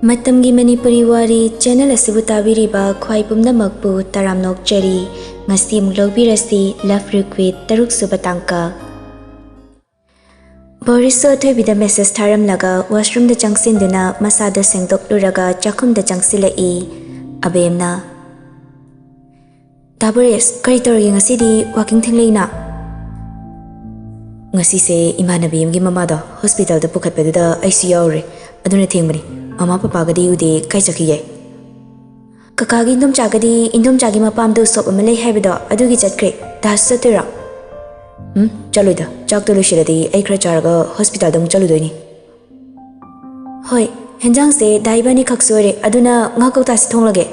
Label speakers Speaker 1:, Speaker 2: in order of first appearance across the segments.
Speaker 1: Matamgi Manipuri Wari channel asibu tabiriba khwai pumnamakpu taramnok chari ngasi muglobirasi love requite taruk subatangka Boriso thebida message tharam laga washroom da changsin duna masada sengdok luraga chakhum da changsile abemna Tabares kari tori ngasi di walking thingleina ngasi se imanabi amgi mamada hospital da pukhat peduda ICU re aduna thengmani Mama papa gadi ude kai chakiye Kakagi indom chagi mapam do sop amalai haibado adugi chatkre das satira chaloida chak to lushiradi ai khra charaga hospital dam chaludoini Hoi henjang se daibani khaksore aduna ngakau ta si thonglage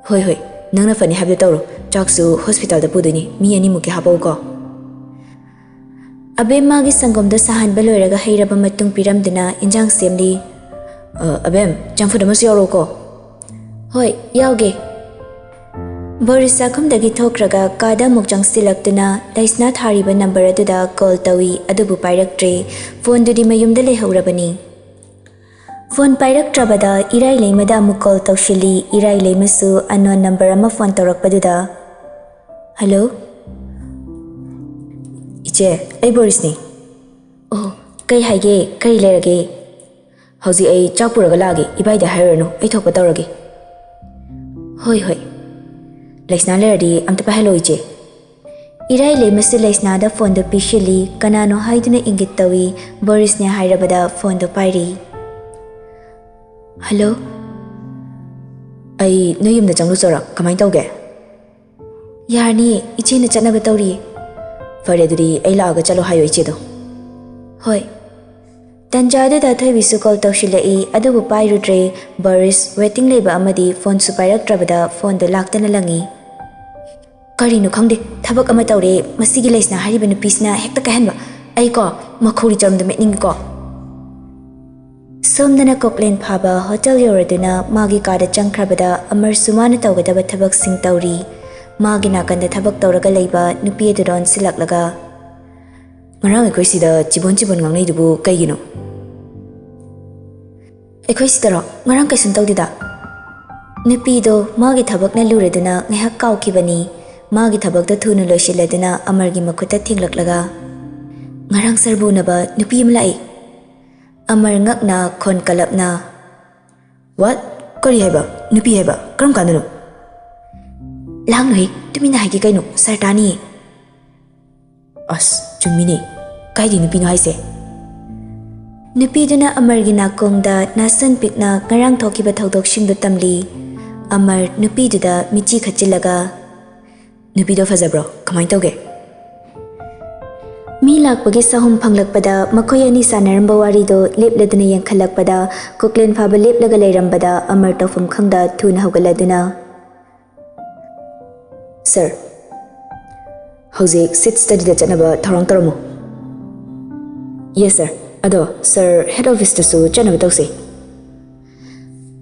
Speaker 1: Hoi nangna fani habde tawro chaksu hospital da pudoini mi ani muke habau ko Abe magi sangom da sahan baloiraga heiraba matung piram dina injang semli Abem, jangfu da masu yaro ko. Hoi, yauge. Borisa kumdagi thokraga kada mukjang silaktuna laisna thariba number aduda call tawi adubu pairaktre phone dudi mayumda lehaurabani. Phone pairaktrabada irai leimada amuk call tawshili irai leimasu unknown number ama phone tawrakpaduda. Hello? Iche, ai Boris ni. Oh, kai haige, kai lerage. Hauzi ai chakpuraga lagi ibaida hairano ai thokpa tawrage Hoi Laisna leradi amta pa hello ije Irai le masu laisna da phone do pishili kanano haiduna ingit tawi Boris ne hairabada phone do pairi Hello Ai noyum da changlu chora kamai tawge Yarni iche na chatna ba tawri Fare duri ai laga chalo hayo iche do Hoi Tanjada da thaibisu call tawshilai adubu pairudre Boris waiting leba amadi phone su pairaktrabada phone do laktana langi Karinu khangde thabak ama tawre masigi laisna hariba nupisna hekta kahanba ai ko makhuri charamda metning ko Somdana koklen phaba hotel yoraduna magi kada changkrabada amar sumana tawgadaba thabak sing tawri magi nakanda thabak tawraga leiba nupi adudon silaklaga Marang ekoi sida chibon ngangnei dubu kaigino Ekoi sidaro ngarang kaisun tawdida Nupi do magi thabak na lureduna ngahak kaukibani magi thabak da thuna loisiladuna amargi makhuta thinglaklaga ngarang sarbunaba nupi amlai Amar ngakna khon kalapna What? Kari haiba nupi haiba karam kanduno Langnoi tumina haigi kaino sartani As chumini kaidi nupi no haise Nupi duna amargi nakongda nasan pikna ngarang thokiba thodok singdo tamli amar nupi duda michi khachilaga nupi do fazabro kamai tawge Mi lakpagi sahum phanglakpada makhoi ani sanaramba wari do lepladuna yankhalakpada koklen phaba leplaga leirambada amar tawfam khangda thuna haugaladuna Sir Hauzik sit study da chanaba thorong toromo Yes sir Ado sir head office tasu chanaba tawse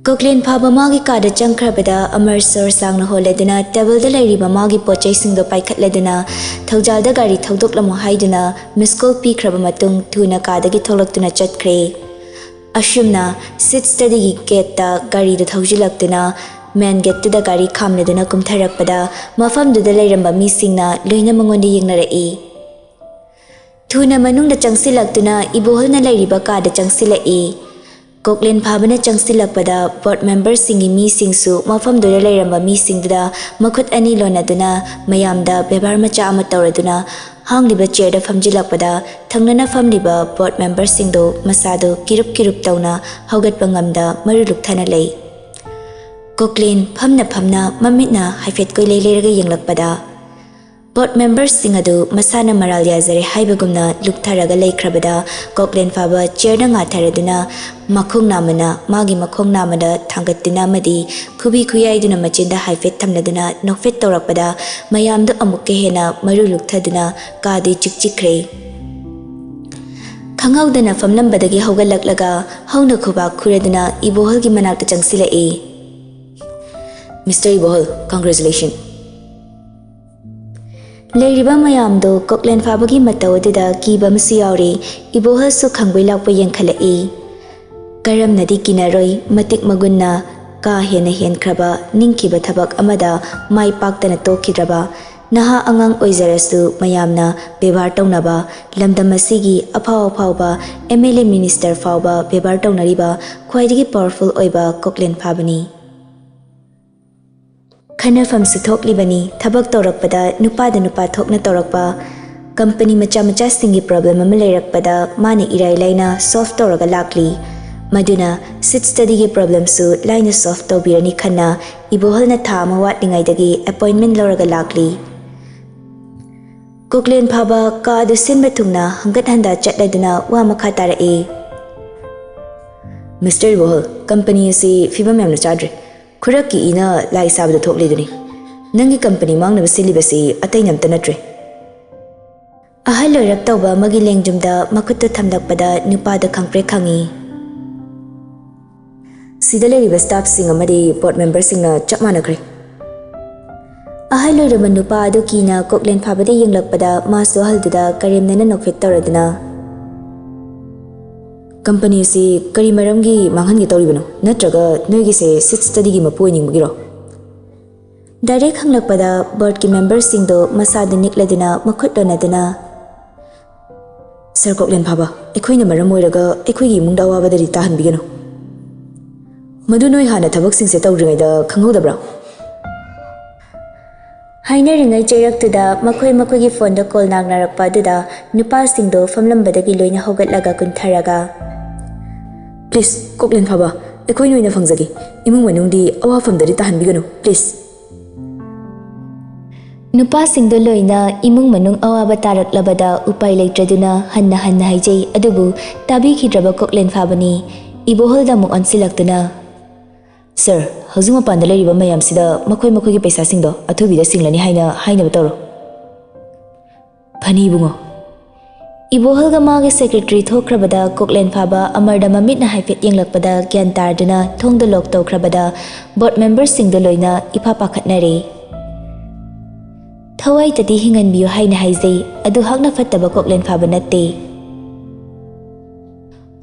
Speaker 1: Koklen phaba magi kada changkrabada amar sir sangna holeduna table da lairiba magi pochai singdo paikhatleduna Thoujal da gari thodoklam haiduna miss call pikraba matung thuna kadagi tholaktuna chatkre Ashumna sit study gi gate ta gari da thaujilaktuna main gate da gari khamleduna kumtharakpada mafam du da lairamba mi singna loina mangondi yengnarai Thuna manung da changsilaktuna ibohol na lairiba ka da changsilai Koklen phabana changsilakpada board members singi mi singsu mafam do lairamba mi singda makhut ani lonaduna mayamda bebar macha ama tawraduna hangliba chair da famjilakpada thangnana famliba board members singdo masado kirup tawna haugatpa ngamda maru lukthana lei Koklen phamna mamitna haifet koi leiraga yenglakpada Board members singadu masana maral yazare haibagumna luktharaga leikrabada Koklen phaba chairna ngatharaduna makhong namana magi makhong namada thangattina madi khubi khuyaiduna machinda haifet thamladuna nokfet tawrakpada mayamdu amukke hena maru lukthaduna kadi chikchikre Khangaudana famlambadagi haugallaklaga hauna khuba khureduna iboholgi manakta changsilai Mr. Ibohol congratulations Leiriba mayamdo Koklen phaba gi mataw aduda kiba masu yauri ibohol su khangbai lakpa yankhalai Karamnadi kinaroi matik magunna ka hena hen kraba ningkiba thabak amada mai paktana tokidraba naha angang oizarasu mayamna bebar taunaba lamdam asigi aphau phauba MLA minister phauba bebar taunariba khwaidigi powerful oiba koklen phabani Khanafam su thoklibani thabak torakpada nupada nupa thokna torakpa company macha macha singi problem ama leirakpada mani irai laina solve toraga lakli maduna sit study gi problem su laina solve tobirani khanna ibohalna tha ma watlingai dagi appointment loraga lakli koklen phaba ka du sinba thungna hangat handa chatladuna wa makha tara e Mr. Ibohal company si fibam yamna chadre Kuraki ina lai sabda thokleduni nangi company mangna silibasi atai namta natre ahal loirak tawba magi lengjumda makutta thamlakpada nupada khangpre khangi sida leriba staff sing amadi board member singna chapmana kre ahal loiraba nupa adu kina koklen phabade yenglakpada maso halduda karimnena nokfit tawraduna Company si kari maramgi manghan gi tawribano natraga noigi se sit study gi mapu ningmugiro Direct hanglakpada board ki members singdo masada nikladuna makhut donaduna Sir Koklen phaba ekhoina maram oiraga ekhoi gi mungda wabadari tahan bigano Madu noi hana thabak sing se tawringai da khanghodabra Haina ringai cheiraktuda makhoi gi phone da call nagnarakpa duda nupa singdo famlambadagi loina hogatlaga kuntharaga Please, Koklen phaba, ekoi noina fangjagi. Imung manungdi awa famdari tahan bigano, please. Nupa singdo loina imung manung awa batarak labada upai leitraduna hanna haijai adubu tabi khidraba Koklen phabani iboholda mu ansilaktuna. Sir, hozuma pandala riba mayam sida makhoi gi paisa singdo athubida singlani haina batoro. Phani bungo. Ibohalga magi secretary thokrabada Koklen phaba amarda mamit na haifet yenglakpada gyan tarduna thongda lok tawkrabada board members singdo loina ipa pakhatnare Thawai tati hingan biyo haina haijai adu hakna fattaba Koklen phaba natte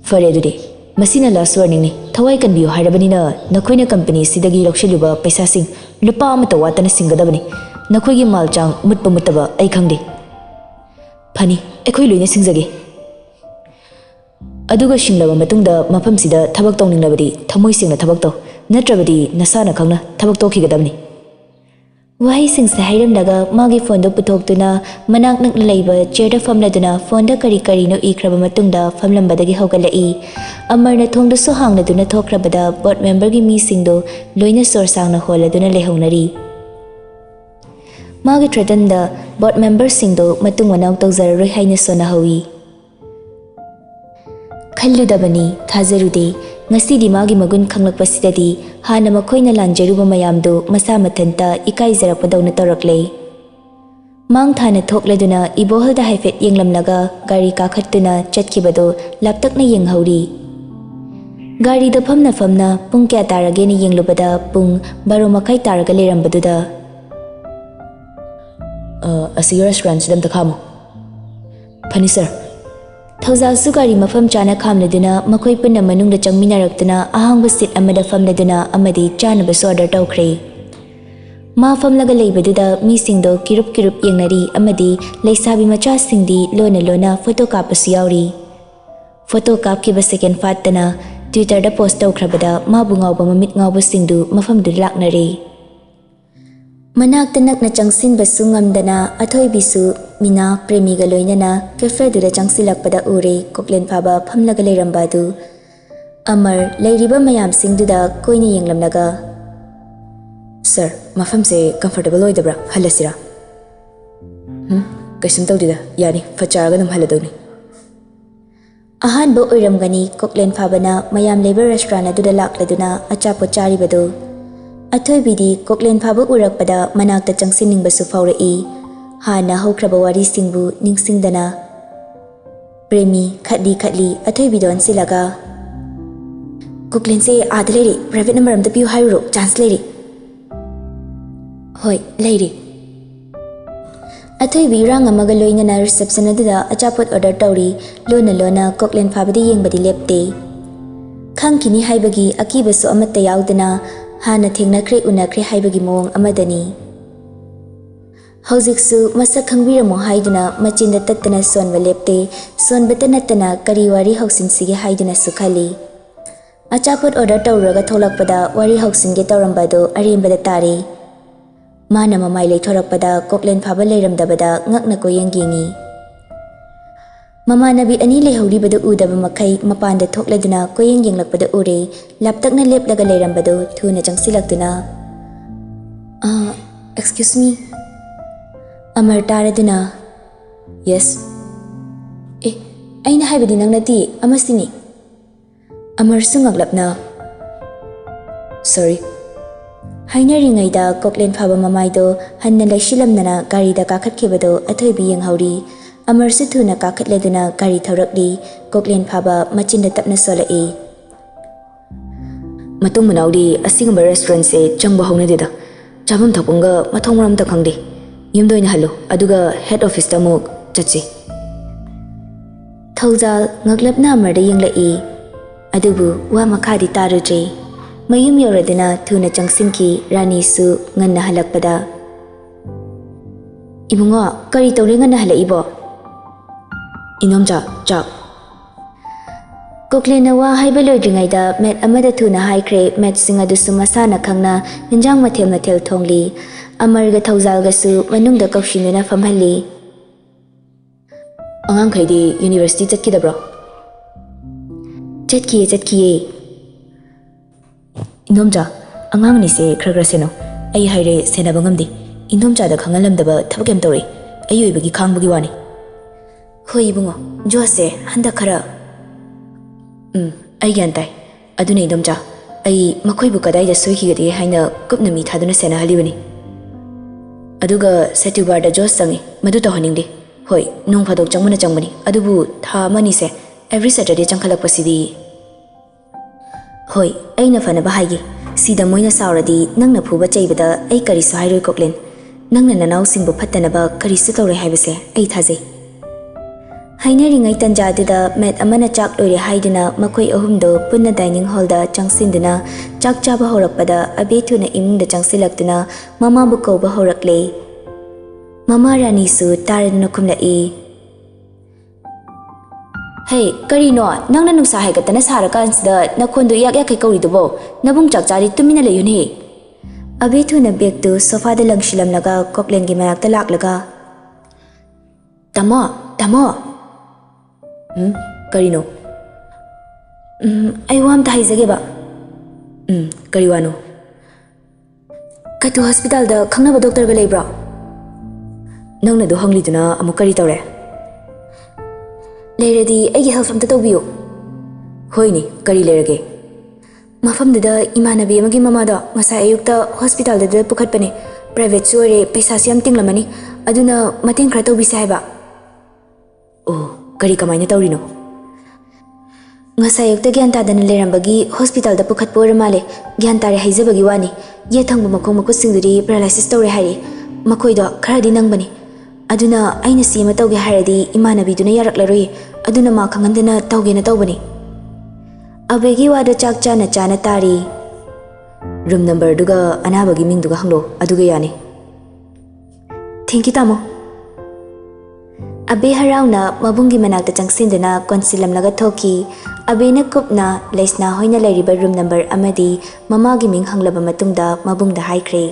Speaker 1: Fare adudi masina last warning ni thawai kan biyo harabanina nakhoina company sidagi lokshiliba paisa sing lupa amata watana singadabani nakhoigi malchang mutba ai khangde Phani ekoi loina singjage aduga shinglaba matungda mafam sida thabak tawninglabadi thamoi singna thabak taw natrabadi nasana khangna thabak tawkhigadabni wahi sing se hairamlaga magi phone do puthokduna manak nak leiba chair da famladuna phone da kari no ikraba matungda famlambadagi hogalai amarna thongda so hangladuna thokrabada board member gi mi singdo loina sorsangna holaduna lehaunari Magi Tradanda board members singdo matung manaw tawzararoi haina sona hawi Khalludabani thazarude ngasidi magi magun khanglakpasidadi hana makhoina lanjeruba mayamdo masa mathanta ikaizarapadauna torakle Mang thana thokladuna ibohalda haifet yenglamlaga gari kakhattuna chatkibado laptakna yenghauri Gari da famna pung kya tarage ni yenglubada pung baro makai taraga lerambaduda Asi restaurant sidam takhamo Phani sir Thauza sugari mafam chana khamladuna makhoi punna manungda changminarakduna ahangba sit amada famladuna amadi chana ba order tawkhre Ma famlaga leibaduda mi singdo kirup yengnari amadi leisabi macha singdi lona photo kapasu yauri Photo kapkiba second fatana Twitter da post tawkhrabada ma bungawba mamit ngawba singdu mafamdu laknare Manak tanak na changsin basu ngamdana athoi bisu mina premiga loinana cafe dura changsilakpada ure Koklen phaba phamlaga leirambadu Amar leiriba mayam singduda koina yenglamnaga Sir mafam se comfortable oidabra halasira kaisum tawdida yani facharaga dum haladoni Ahan bo oiramgani Koklen phabana mayam labor restaurant aduda lakladuna achapo charibadu Athoi bidi Koklen phaba urakpada manakta changsiningbasu faurai hana hokraba wari singbu ningsingdana premi khatli athoi bidon silaga Koklen se adleri private number amta piu hairo chance leri hoi leri Athoi bi rang amaga loinana reception aduda achapot order tawri lona Koklen phabadi yengbadi lepte ꯈꯪꯈꯤꯅꯤ ꯍꯥꯏꯕꯒꯤ ꯑꯀꯤꯕꯁꯨ ꯑꯃꯠꯇ ꯌꯥꯎꯗꯅ ꯍꯥꯟꯅ ꯊꯦꯡꯅꯈ꯭ꯔꯦ ꯎꯅꯈ꯭ꯔꯦ ꯍꯥꯏꯕꯒꯤ ꯃꯑꯣꯡ ꯑꯃꯗꯅꯤ꯫ ꯍꯧꯖꯤꯛꯁꯨ ꯃꯁꯛ ꯈꯪꯕꯤꯔꯝꯃꯣ ꯍꯥꯏꯗꯨꯅ ꯃꯆꯤꯟꯗ ꯇꯠꯇꯅ ꯁꯣꯟꯕ ꯂꯦꯞꯇꯦ, ꯁꯣꯟꯕꯇ ꯅꯠꯇꯅ ꯀꯔꯤ ꯋꯥꯔꯤ ꯍꯧꯁꯤꯟꯁꯤꯒꯦ ꯍꯥꯏꯗꯨꯅꯁꯨ ꯈꯜꯂꯤ꯫ ꯑꯆꯥꯄꯣꯠ ꯑꯣꯔꯗꯔ ꯇꯧꯔꯒ ꯊꯣꯛꯂꯛꯄꯗ ꯋꯥꯔꯤ ꯍꯧꯁꯤꯟꯒꯦ ꯇꯧꯔꯝꯕ ꯑꯗꯨ ꯑꯔꯦꯝꯕꯗ ꯇꯥꯔꯦ꯫ ꯃꯥꯅ ꯃꯃꯥꯏ ꯂꯩꯊꯣꯔꯛꯄꯗ ꯀꯣꯛꯂꯦꯟ ꯐꯥꯕ ꯂꯩꯔꯝꯗꯕꯗ ꯉꯛꯅ ꯀꯣꯌꯦꯡ ꯌꯦꯡꯉꯤ꯫ ꯃꯃꯥꯟꯅꯕꯤ ꯑꯅꯤ ꯂꯩꯍꯧꯔꯤꯕꯗꯨ ꯎꯗꯕ ꯃꯈꯩ ꯃꯄꯥꯟꯗ ꯊꯣꯛꯂꯗꯨꯅ ꯀꯣꯌꯦꯡ ꯌꯦꯡꯂꯛꯄꯗ ꯎꯔꯦ, ꯂꯥꯞꯇꯛꯅ ꯂꯦꯞꯂꯒ ꯂꯩꯔꯝꯕꯗꯨ ꯊꯨꯅ ꯆꯪꯁꯤꯜꯂꯛꯇꯨꯅ "ꯑꯦꯛꯁꯀ꯭ꯌꯨꯁ ꯃꯤ" ꯑꯃꯔ ꯇꯥꯔꯗꯨꯅ "ꯌꯦꯁ" ꯑꯩꯅ ꯍꯥꯏꯕꯗꯤ ꯅꯪ ꯅꯠꯇꯦ, ꯑꯃꯁꯤꯅꯤ꯫ ꯑꯃꯔꯁꯨ ꯉꯛꯂꯞꯅ "ꯁꯣꯔꯤ" ꯍꯥꯏꯅꯔꯤꯉꯩꯗ ꯀꯣꯛꯂꯦꯟ ꯐꯥꯕ ꯃꯃꯥꯏꯗꯣ ꯍꯟꯅ ꯂꯩꯁꯤꯜꯂꯝꯗꯅ ꯒꯥꯔꯤꯗ ꯀꯥꯈꯠꯈꯤꯕꯗꯣ ꯑꯊꯣꯏꯕꯤ ꯌꯦꯡꯍꯧꯔꯤ꯫ ꯑꯃꯔꯁꯨ ꯊꯨꯅ ꯀꯥꯈꯠꯂꯗꯨꯅ ꯒꯥꯔꯤ ꯊꯧꯔꯛꯂꯤ꯫ ꯀꯣꯛꯂꯦꯟ ꯐꯥꯕ ꯃꯆꯤꯟꯗ ꯇꯞꯅ ꯁꯣꯜꯂꯛꯏ꯫ "ꯃꯇꯨꯡ ꯃꯅꯥꯎꯗꯤ ꯑꯁꯤꯒꯨꯝꯕ ꯔꯦꯁꯇꯨꯔꯦꯟꯠꯁꯦ ꯆꯪꯕ ꯍꯧꯅꯗꯦꯗ꯫ ꯆꯥꯐꯝ ꯊꯛꯐꯝꯒ ꯃꯊꯣꯡ ꯃꯔꯝ ꯑꯝꯇ ꯈꯪꯗꯦ꯫ ꯌꯨꯝꯗ ꯑꯣꯏꯅ ꯍꯜꯂꯨ, ꯑꯗꯨꯒ ꯍꯦꯗ ꯑꯣꯐꯤꯁꯇ ꯑꯃꯨꯛ ꯆꯠꯁꯤ." ꯊꯧꯖꯥꯜ ꯉꯛꯂꯞꯅ ꯑꯃꯔꯗ ꯌꯦꯡꯂꯛꯏ, ꯑꯗꯨꯕꯨ ꯋꯥ ꯃꯈꯥꯗꯤ ꯇꯥꯔꯨꯗ꯭ꯔꯦ꯫ ꯃꯌꯨꯝ ꯌꯧꯔꯗꯨꯅ ꯊꯨꯅ ꯆꯪꯁꯤꯟꯈꯤ꯫ ꯔꯥꯅꯤꯁꯨ ꯉꯟꯅ ꯍꯜꯂꯛꯄꯗ "ꯏꯕꯨꯡꯉꯣ, ꯀꯔꯤ ꯇꯧꯔꯦ ꯉꯟꯅ ꯍꯜꯂꯛꯏꯕꯣ?" "ꯏꯅꯣꯝꯆꯥ, ꯆꯥꯛ." ꯀꯣꯛꯂꯦꯟꯅ ꯋꯥ ꯍꯥꯏꯕ ꯂꯣꯏꯗ꯭ꯔꯤꯉꯩꯗ ꯃꯦꯠ ꯑꯃꯗ ꯊꯨꯅ ꯍꯥꯏꯈ꯭ꯔꯦ꯫ ꯃꯦꯠꯁꯤꯡ ꯑꯗꯨꯁꯨ ꯃꯁꯥꯅ ꯈꯪꯅ ꯍꯤꯟꯖꯥꯡ ꯃꯊꯦꯜ ꯃꯊꯦꯜ ꯊꯣꯡꯂꯤ꯫ ꯑꯃꯔꯒ ꯊꯧꯖꯥꯜꯒꯁꯨ ꯃꯅꯨꯡꯗ ꯀꯧꯁꯤꯟꯗꯨꯅ ꯐꯝꯍꯜꯂꯤ꯫ "ꯑꯉꯥꯡꯈꯩꯗꯤ ꯌꯨꯅꯤꯚꯔꯁꯤꯇꯤ ꯆꯠꯈꯤꯗꯕ꯭ꯔꯣ?" ꯆꯠꯈꯤꯌꯦ." "ꯏꯅꯣꯝꯆꯥ, ꯑꯉꯥꯡ ꯑꯅꯤꯁꯦ ꯈꯔ ꯈꯔ ꯁꯦꯟꯅꯧ꯫ ꯑꯩ ꯍꯥꯏꯔꯦ ꯁꯦꯟꯅꯕ ꯉꯝꯗꯦ꯫ ꯏꯅꯣꯝꯆꯥꯗ ꯈꯪꯍꯜꯂꯝꯗꯕ ꯊꯕꯛ ꯌꯥꯝ ꯇꯧꯔꯛꯏ꯫ ꯑꯩ ꯑꯣꯏꯕꯒꯤ ꯈꯥꯡꯕꯒꯤ ꯋꯥꯅꯤ." "ꯍꯣꯏ ꯏꯕꯨꯡꯉꯣ, ꯖꯣꯁꯁꯦ ꯍꯟꯗꯛ ꯈꯔ..." "ꯑꯩ ꯒ꯭ꯌꯥꯟ ꯇꯥꯏ꯫ ꯑꯗꯨꯅ ꯏꯅꯣꯝꯆꯥ, ꯑꯩ ꯃꯈꯣꯏꯕꯨ ꯀꯗꯥꯏꯗ ꯁꯣꯏꯈꯤꯒꯗꯦ ꯍꯥꯏꯅ ꯀꯨꯞꯅ ꯃꯤ ꯊꯥꯗꯨꯅ ꯁꯦꯟꯅꯍꯜꯂꯤꯕꯅꯤ꯫ ꯑꯗꯨꯒ ꯁꯦꯇ꯭ꯌꯨꯕꯥꯔꯗ ꯖꯣꯁ ꯆꯪꯉꯤ, ꯃꯗꯨ ꯇꯧꯍꯟꯅꯤꯡꯗꯦ꯫ ꯍꯣꯏ, ꯅꯣꯡ ꯐꯥꯗꯣꯛ ꯆꯪꯕꯅ ꯆꯪꯕꯅꯤ, ꯑꯗꯨꯕꯨ ꯊꯥ ꯑꯃꯅꯤꯁꯦ ꯑꯦꯚ꯭ꯔꯤ ꯁꯦꯇꯔꯗꯦ ꯆꯪꯈꯠꯂꯛꯄꯁꯤꯗꯤ..." "ꯍꯣꯏ, ꯑꯩꯅ ꯐꯅꯕ ꯍꯥꯏꯒꯦ꯫ ꯁꯤꯗ ꯃꯣꯏꯅ ꯁꯥꯎꯔꯗꯤ ꯅꯪꯅ ꯐꯨꯕ ꯆꯩꯕꯗ ꯑꯩ ꯀꯔꯤꯁꯨ ꯍꯥꯏꯔꯣꯏ ꯀꯣꯛꯂꯦꯟ꯫ ꯅꯪꯅ ꯅꯅꯥꯎꯁꯤꯡꯕꯨ ꯐꯠꯇꯅꯕ ꯀꯔꯤꯁꯨ ꯇꯧꯔꯣꯏ ꯍꯥꯏꯕꯁꯦ ꯑꯩ ꯊꯥꯖꯩ." ꯍꯥꯏꯅꯔꯤꯉꯩ ꯇꯟꯖꯥꯗꯨꯗ ꯃꯦꯠ ꯑꯃꯅ ꯆꯥꯛ ꯂꯣꯏꯔꯦ ꯍꯥꯏꯗꯨꯅ ꯃꯈꯣꯏ ꯑꯍꯨꯝꯗꯣ ꯄꯨꯟꯅ ꯗꯥꯏꯅꯤꯡ ꯍꯣꯜꯗ ꯆꯪꯁꯤꯟꯗꯨꯅ ꯆꯥꯛ ꯆꯥꯕ ꯍꯧꯔꯛꯄꯗ ꯑꯕꯦ ꯊꯨꯅ ꯏꯃꯨꯡꯗ ꯆꯪꯁꯤꯜꯂꯛꯇꯨꯅ ꯃꯃꯥꯕꯨ ꯀꯧꯕ ꯍꯧꯔꯛꯂꯦ꯫ ꯃꯃꯥ ꯔꯥꯅꯤꯁꯨ ꯇꯥꯔꯗꯨꯅ ꯈꯨꯝꯂꯛꯏ꯫ "ꯍꯦ, ꯀꯔꯤꯅꯣ ꯅꯪꯅ ꯅꯨꯡꯁꯥ ꯍꯥꯏꯒꯠꯇꯅ ꯁꯥꯔꯀꯥꯟꯁꯤꯗ ꯅꯈꯣꯟꯗꯣ ꯏꯌꯥꯛ ꯌꯥꯛꯈꯩ ꯀꯧꯔꯤꯗꯨꯕꯣ? ꯅꯕꯨꯡ ꯆꯥꯛ ꯆꯥꯔꯤ, ꯇꯨꯃꯤꯟꯅ ꯂꯩꯌꯨꯅꯦ." ꯑꯕꯦ ꯊꯨꯅ ꯕꯦꯒꯇꯨ ꯁꯣꯐꯥꯗ ꯂꯪꯁꯤꯜꯂꯝꯂꯒ ꯀꯣꯛꯂꯦꯟꯒꯤ ꯃꯅꯥꯛꯇ ꯂꯥꯛꯂꯒ "ꯇꯥꯃꯣ, ꯇꯥꯃꯣ." "ꯀꯔꯤꯅꯣ?" "ꯑꯩ ꯋꯥ ꯑꯝꯇ ꯍꯥꯏꯖꯒꯦꯕ." "ꯀꯔꯤ ꯋꯥꯅꯣ?" "ꯀꯩꯇꯨ ꯍꯣꯁꯄꯤꯇꯥꯜꯗ ꯈꯪꯅꯕ ꯗꯣꯛꯇꯔꯒ ꯂꯩꯕ꯭ꯔꯣ?" "ꯅꯪꯅꯗꯣ ꯍꯪꯂꯤꯗꯨꯅ ꯑꯃꯨꯛ ꯀꯔꯤ ꯇꯧꯔꯦ?" "ꯂꯩꯔꯗꯤ ꯑꯩꯒꯤ ꯍꯦꯜꯞ ꯑꯝꯇ ꯇꯧꯕꯤꯌꯨ." "ꯍꯣꯏꯅꯦ, ꯀꯔꯤ ꯂꯩꯔꯒꯦ?" "ꯃꯐꯝꯗꯨꯗ ꯏꯃꯥꯟꯅꯕꯤ ꯑꯃꯒꯤ ꯃꯃꯥꯗꯣ ꯉꯁꯥꯏ ꯑꯌꯨꯛꯇ ꯍꯣꯁꯄꯤꯇꯥꯜꯗꯨꯗ ꯄꯨꯈꯠꯄꯅꯦ꯫ ꯄ꯭ꯔꯥꯏꯚꯦꯠꯁꯨ ꯑꯣꯏꯔꯦ, ꯄꯩꯁꯥꯁꯨ ꯌꯥꯝ ꯇꯤꯡꯂꯝꯃꯅꯤ꯫ ꯑꯗꯨꯅ ꯃꯇꯦꯡ ꯈꯔ ꯇꯧꯕꯤꯁꯦ ꯍꯥꯏꯕ." "ꯑꯣ, ꯀꯃꯥꯏꯅ ꯇꯧꯔꯤꯅꯣ?" "ꯉꯁꯥꯏ ꯑꯌꯨꯛꯇ ꯒ꯭ꯌꯥꯟ ꯇꯥꯗꯅ ꯂꯩꯔꯝꯕꯒꯤ ꯍꯣꯁꯄꯤꯇꯥꯜꯗ ꯄꯨꯈꯠꯄ ꯑꯣꯏꯔ ꯃꯥꯜꯂꯦ꯫ ꯒ꯭ꯌꯥꯟ ꯇꯥꯔꯦ ꯍꯥꯏꯖꯕꯒꯤ ꯋꯥꯅꯤ꯫ ꯌꯦꯠ ꯊꯪꯕ ꯃꯈꯣꯡ ꯃꯈꯨꯠꯁꯤꯡꯗꯨꯗꯤ ꯄꯦꯔꯥꯂꯥꯏꯁꯤꯁ ꯇꯧꯔꯦ ꯍꯥꯏꯔꯤ꯫ ꯃꯈꯣꯏꯗꯣ ꯈꯔꯗꯤ ꯅꯪꯕꯅꯤ꯫ ꯑꯗꯨꯅ ꯑꯩꯅ ꯁꯤ ꯑꯃ ꯇꯧꯒꯦ ꯍꯥꯏꯔꯗꯤ ꯏꯃꯥꯟꯅꯕꯤꯗꯨꯅ ꯌꯥꯔꯛꯂꯔꯣꯏ꯫ ꯑꯗꯨꯅ ꯃꯥ ꯈꯪꯍꯟꯗꯅ ꯇꯧꯒꯦꯅ ꯇꯧꯕꯅꯤ." ꯑꯕꯦꯒꯤ ꯋꯥꯗꯣ ꯆꯥꯛ ꯆꯥꯅ ꯆꯥꯅ ꯇꯥꯔꯤ꯫ "ꯔꯨꯝ ꯅꯝꯕꯔꯗꯨꯒ ꯑꯅꯥꯕꯒꯤ ꯃꯤꯡꯗꯨꯒ ꯍꯪꯂꯣ, ꯑꯗꯨꯒ ꯌꯥꯅꯤ." "ꯊꯦꯡꯀ꯭ꯌꯨ ꯇꯥꯃꯣ." ꯑꯕꯦ ꯍꯔꯥꯎꯅ ꯃꯕꯨꯡꯒꯤ ꯃꯅꯥꯛꯇ ꯆꯪꯁꯤꯟꯗꯨꯅ ꯀꯣꯟꯁꯤꯜꯂꯝꯂꯒ ꯊꯣꯛꯈꯤ꯫ ꯑꯕꯦꯅ ꯀꯨꯞꯅ ꯂꯩꯁꯅꯥ ꯍꯣꯏꯅ ꯂꯩꯔꯤꯕ ꯔꯨꯝ ꯅꯝꯕꯔ ꯑꯃꯗꯤ ꯃꯃꯥꯒꯤ ꯃꯤꯡ ꯍꯪꯂꯕ ꯃꯇꯨꯡꯗ ꯃꯕꯨꯡꯗ ꯍꯥꯏꯈ꯭ꯔꯦ꯫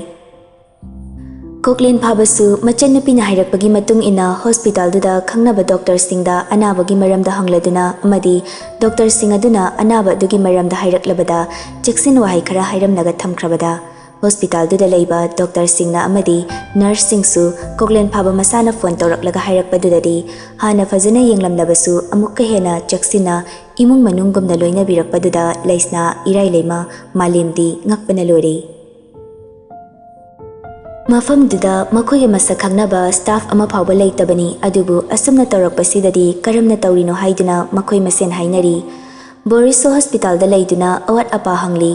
Speaker 1: ꯀꯣꯛꯂꯦꯟ ꯐꯥꯕꯁꯨ ꯃꯆꯟꯅꯨꯄꯤꯅ ꯍꯥꯏꯔꯛꯄꯒꯤ ꯃꯇꯨꯡ ꯏꯟꯅ ꯍꯣꯁꯄꯤꯇꯥꯜꯗꯨꯗ ꯈꯪꯅꯕ ꯗꯣꯛꯇꯔꯁꯤꯡꯗ ꯑꯅꯥꯕꯒꯤ ꯃꯔꯝꯗ ꯍꯪꯂꯗꯨꯅ ꯑꯃꯗꯤ ꯗꯣꯛꯇꯔꯁꯤꯡ ꯑꯗꯨꯅ ꯑꯅꯥꯕ ꯑꯗꯨꯒꯤ ꯃꯔꯝꯗ ꯍꯥꯏꯔꯛꯂꯕꯗ ꯆꯦꯛꯁꯤꯟ ꯋꯥꯍꯩ ꯈꯔ ꯍꯥꯏꯔꯝꯂꯒ ꯊꯝꯈ꯭ꯔꯕꯗ ꯍꯣꯁꯄꯤꯇꯥꯜꯗꯨꯗ ꯂꯩꯕ ꯗꯣꯛꯇꯔꯁꯤꯡꯅ ꯑꯃꯗꯤ ꯅꯔꯁꯁꯤꯡꯁꯨ ꯀꯣꯛꯂꯦꯟ ꯐꯥꯕ ꯃꯁꯥꯅ ꯐꯣꯟ ꯇꯧꯔꯛꯂꯒ ꯍꯥꯏꯔꯛꯄꯗꯨꯗꯗꯤ ꯍꯥꯟꯅ ꯐꯖꯅ ꯌꯦꯡꯂꯝꯂꯕꯁꯨ ꯑꯃꯨꯛꯀ ꯍꯦꯟꯅ ꯆꯦꯛꯁꯤꯟꯅ ꯏꯃꯨꯡ ꯃꯅꯨꯡꯒꯨꯝꯅ ꯂꯣꯏꯅꯕꯤꯔꯛꯄꯗꯨꯗ ꯂꯩꯁꯅꯥ, ꯏꯔꯥꯏ ꯂꯩꯃ, ꯃꯥꯂꯦꯝꯗꯤ ꯉꯛꯄꯅ ꯂꯣꯏꯔꯦ꯫ ꯃꯐꯝꯗꯨꯗ ꯃꯈꯣꯏꯒꯤ ꯃꯁꯛ ꯈꯪꯅꯕ ꯁ꯭ꯇꯥꯐ ꯑꯃ ꯐꯥꯎꯕ ꯂꯩꯇꯕꯅꯤ꯫ ꯑꯗꯨꯕꯨ ꯑꯁꯨꯝꯅ ꯇꯧꯔꯛꯄꯁꯤꯗꯗꯤ ꯀꯔꯝꯅ ꯇꯧꯔꯤꯅꯣ ꯍꯥꯏꯗꯨꯅ ꯃꯈꯣꯏ ꯃꯁꯦꯟ ꯍꯥꯏꯅꯔꯤ꯫ ꯕꯣꯔꯤꯁꯁꯨ ꯍꯣꯁꯄꯤꯇꯥꯜꯗ ꯂꯩꯗꯨꯅ ꯑꯋꯥꯠ ꯑꯄꯥ ꯍꯪꯂꯤ꯫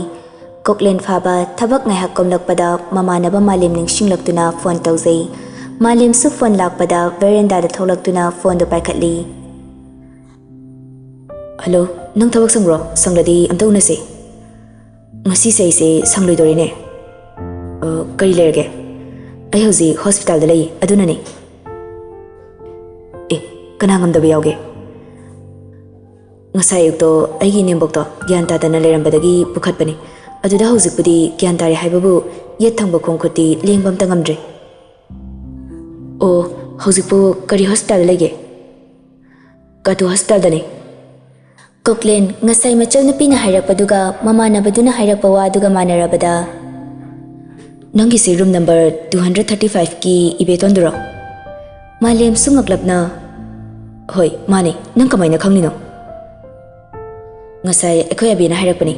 Speaker 1: ꯀꯣꯛꯂꯦꯟ ꯐꯥꯕ ꯊꯕꯛ ꯉꯥꯏꯍꯥꯛ ꯀꯣꯝꯂꯛꯄꯗ ꯃꯃꯥꯟꯅꯕ ꯃꯥꯂꯦꯝ ꯅꯤꯡꯁꯤꯡꯂꯛꯇꯨꯅ ꯐꯣꯟ ꯇꯧꯖꯩ꯫ ꯃꯥꯂꯦꯝꯁꯨ ꯐꯣꯟ ꯂꯥꯛꯄꯗ ꯕꯦꯔꯦꯟꯗꯥꯗ ꯊꯣꯛꯂꯛꯇꯨꯅ ꯐꯣꯟꯗꯨ ꯄꯥꯏꯈꯠꯂꯤ꯫ Hello, Nungthouja sangbro, sangladi amta unase. Ngasi se sangloi ne. Kari lerge. Ai hoji hospital da lei aduna ne. Kana ngamda yauge. Ngasai yukto aigi nembok to gyan ta dana lerambadagi pukhatpani. Aduda hojikpudi gyan tare haibabu yet thangba khongkhuti lengbam ta ngamdre. Hojikpu kari hospital lege. Katu hospital dani. Koklen ngasai machal nupi na hairakpaduga mama na baduna hairakpa wa aduga manarabada. Nangi si room number 235 ki ibeton duro. Malem sungaklapna. Hoi, mani, nang kamay na khangnino. Ngasay akoy abi na hairakpani.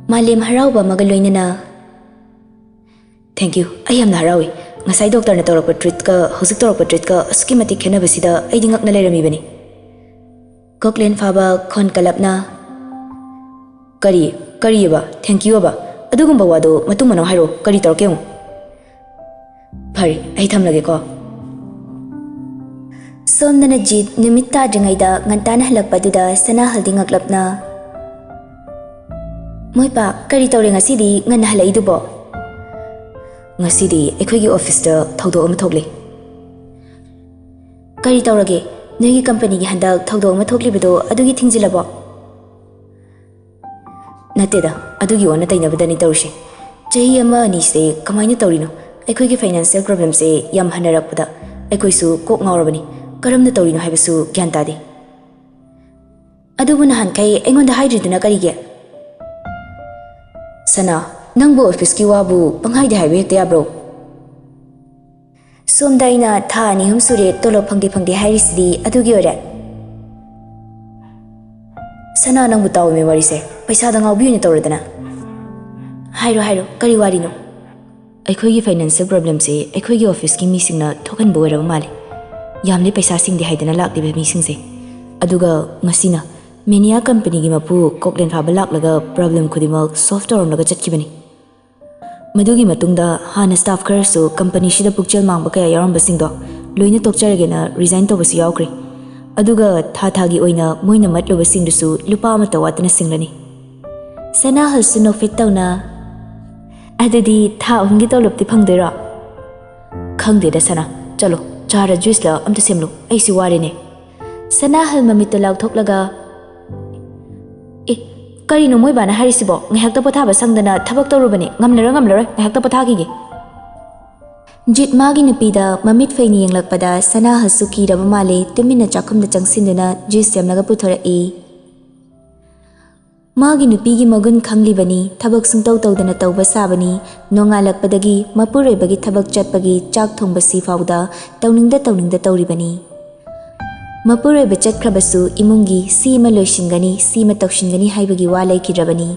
Speaker 1: Malem harauba magaloy na. Thank you. Ay am na harawi. Ngasay doctor na tawrak pa treat ka, hosik tawrak pa treat ka, aski matik khenabasida ay dingak na lairami bani. Koklen faba kon kalap na. Kari ba? Thank you ba? Adugumba wado matung manaw hairo, kari tawrak yung. Pari, ay thamlage ko. Somdana jit numit tadringaida ngantana halakpaduda sana haldingaklapna. Moipa, kari tawre ngasidi ngan halaidubo. Ngasidi aikoigi office da thawdok ama thokli. Kari tawrage, noigi company gi handak thawdok ama thoklibado adugi thingzilabo. Nateda, adugi wana tainabadani tawrishi. Chahi ama ani se kamaina tawrino. Aikoigi financial problem se yam hanarakpada. Aikoisu kok ngawrabani. Karam na tawrino haibasu gyan tadi. Adubu nahan kai engonda haidriduna karige. Sana, nangbo office ki wabu panghaide haibe hekta yabro. Somdaina tha ani hum sure tolo phangde hairisidi adugi ore. Sana nangbu taw me wari se paisa da ngawbi ni tawradana. Hairo kari wari no. Aikoigi financial problem se aikoigi office ki misingna thokan bo ra male. Yamle paisa singdi haidana lakliba misingse. Aduga ngasina Menia company gi mapu koklen phaba laklaga problem khudimak solve tawrnaga chatkibani. Madugi matungda hana staff kharasu company shida pukchel mangba kaya yaramba singdo loina tokcharagena resign tawbasi yaukri. Aduga thagi oina moina matloba singdusu lupa amata watana singlani. Sana halsu no fit tawna. Adudi tha ahumgi tawlupti phangdera. Khangdeda sana. Chalo, chara juice la amta semlu. Aisi wari ne. Sana hal mamito lauthoklaga Kari no moi bana harisibo ngahakta pothaba sangdana thabak tawrubani ngamlara ngahakta pothagige. Jit magi nupida mamit feini yenglakpada sana hasuki raba male tumina chakhumda changsinduna juice yamnaga puthora Magi nupigi magun khanglibani thabak sungtaw tawdana tawba sabani nongalakpadagi mapurebagi thabak chatpagi chak thongbasi fawda tawningda tawribani. Mapurai bachat krabasu imungi sima loishingani sima tawshingani haibagi walai kidrabani.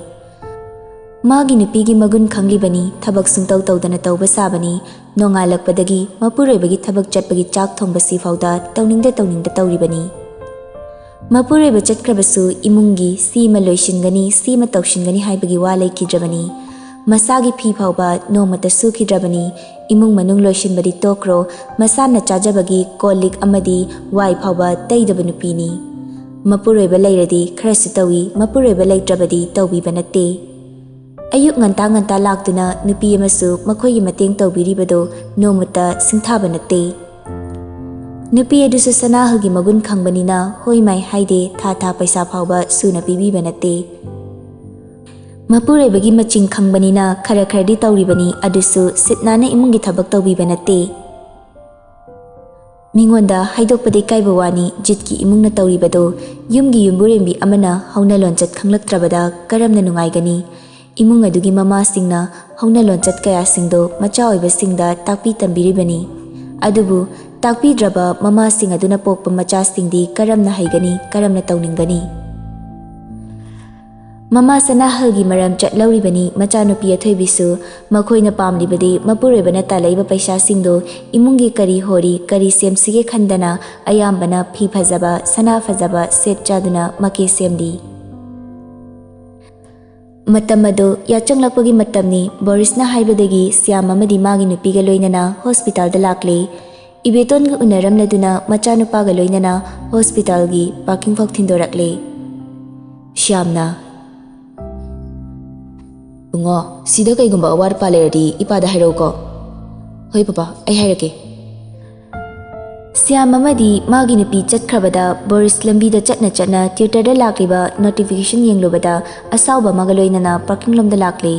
Speaker 1: Magi nupigi magun khanglibani thabak sungtaw tawdana tawba sabani nongalakpadagi mapurai bagi thabak chatpagi chak thongbasi fawda tawningda tawribani. Mapurai bachat krabasu imungi sima loishingani sima tawshingani haibagi walai kidrabani. Masagi phi phawba nomata sukidrabani imung manung loishinbadi tokro masana chajabagi kolik amadi wai phawba taidaba nupini. Mapuroiba lairadi kharasu tawi mapuroiba laitrabadi tawbi banate. Ayuk nganta laktuna nupi amasu makhoigi mateng tawbiribado nomata singthaba nate. Nupi adusu sanahagi magun khangbanina hoimai haide tha paisa phawba suna pibiba nate. Mapurai bagi maching khangbanina khara-kharadi tawribani adusu sitnana imungi thabak tawbiba nate. Mingonda haidokpade kaibawani jitki imungna tawribado yumgi yumburembi amana hauna lonchat khanglaktrabada karamna nungaigani. Imung adugi mama singna hauna lonchat kaya singdo macha oiba singda takpi tambiribani. Adubu takpi draba mama sing aduna pokpa macha singdi karamna haigani karamna tawninggani. Mama sanahalgi maram chatlauribani machanupi athoibisu makhoina pamlibadi mapurebana talaiba paisa singdo imungi kari hori kari semsige khandana ayambana phi phajaba sana phajaba set chaduna make semdi. Matamado yachanglakpagi matamni Borisna haibadagi Syam amadi magi nupiga loinana hospital da lakle. Ibeton ga unaramladuna machanupaga loinana hospital gi parking phok thindorakle. ꯁ꯭ꯌꯥꯝꯅ ꯕꯨꯡꯉꯣ ꯁꯤꯗ ꯀꯩꯒꯨꯝꯕ ꯑꯋꯥꯠ ꯑꯄꯥ ꯂꯩꯔꯗꯤ ꯏꯄꯥꯗ ꯍꯥꯏꯔꯛꯎꯀꯣ ꯍꯣꯏ papa ꯑꯩ ꯍꯥꯏꯔꯛꯀꯦ ꯁ꯭ꯌꯥꯝ ꯑꯃꯗꯤ ꯃꯥꯒꯤ ꯅꯨꯄꯤ ꯆꯠꯈ꯭ꯔꯕꯗ ꯕꯣꯔꯤꯁ ꯂꯝꯕꯤꯗ ꯆꯠꯅ ꯇ꯭ꯋꯤꯇꯔꯗ ꯂꯥꯛꯂꯤꯕ ꯅꯣꯇꯤꯐꯤꯀꯦꯁꯟ ꯌꯦꯡꯂꯨꯕꯗ ꯑꯁꯥꯎꯕ ꯑꯃꯒ ꯂꯣꯏꯅꯅ ꯄꯥꯔꯀꯤꯡ ꯂꯣꯝꯗ ꯂꯥꯛꯂꯤ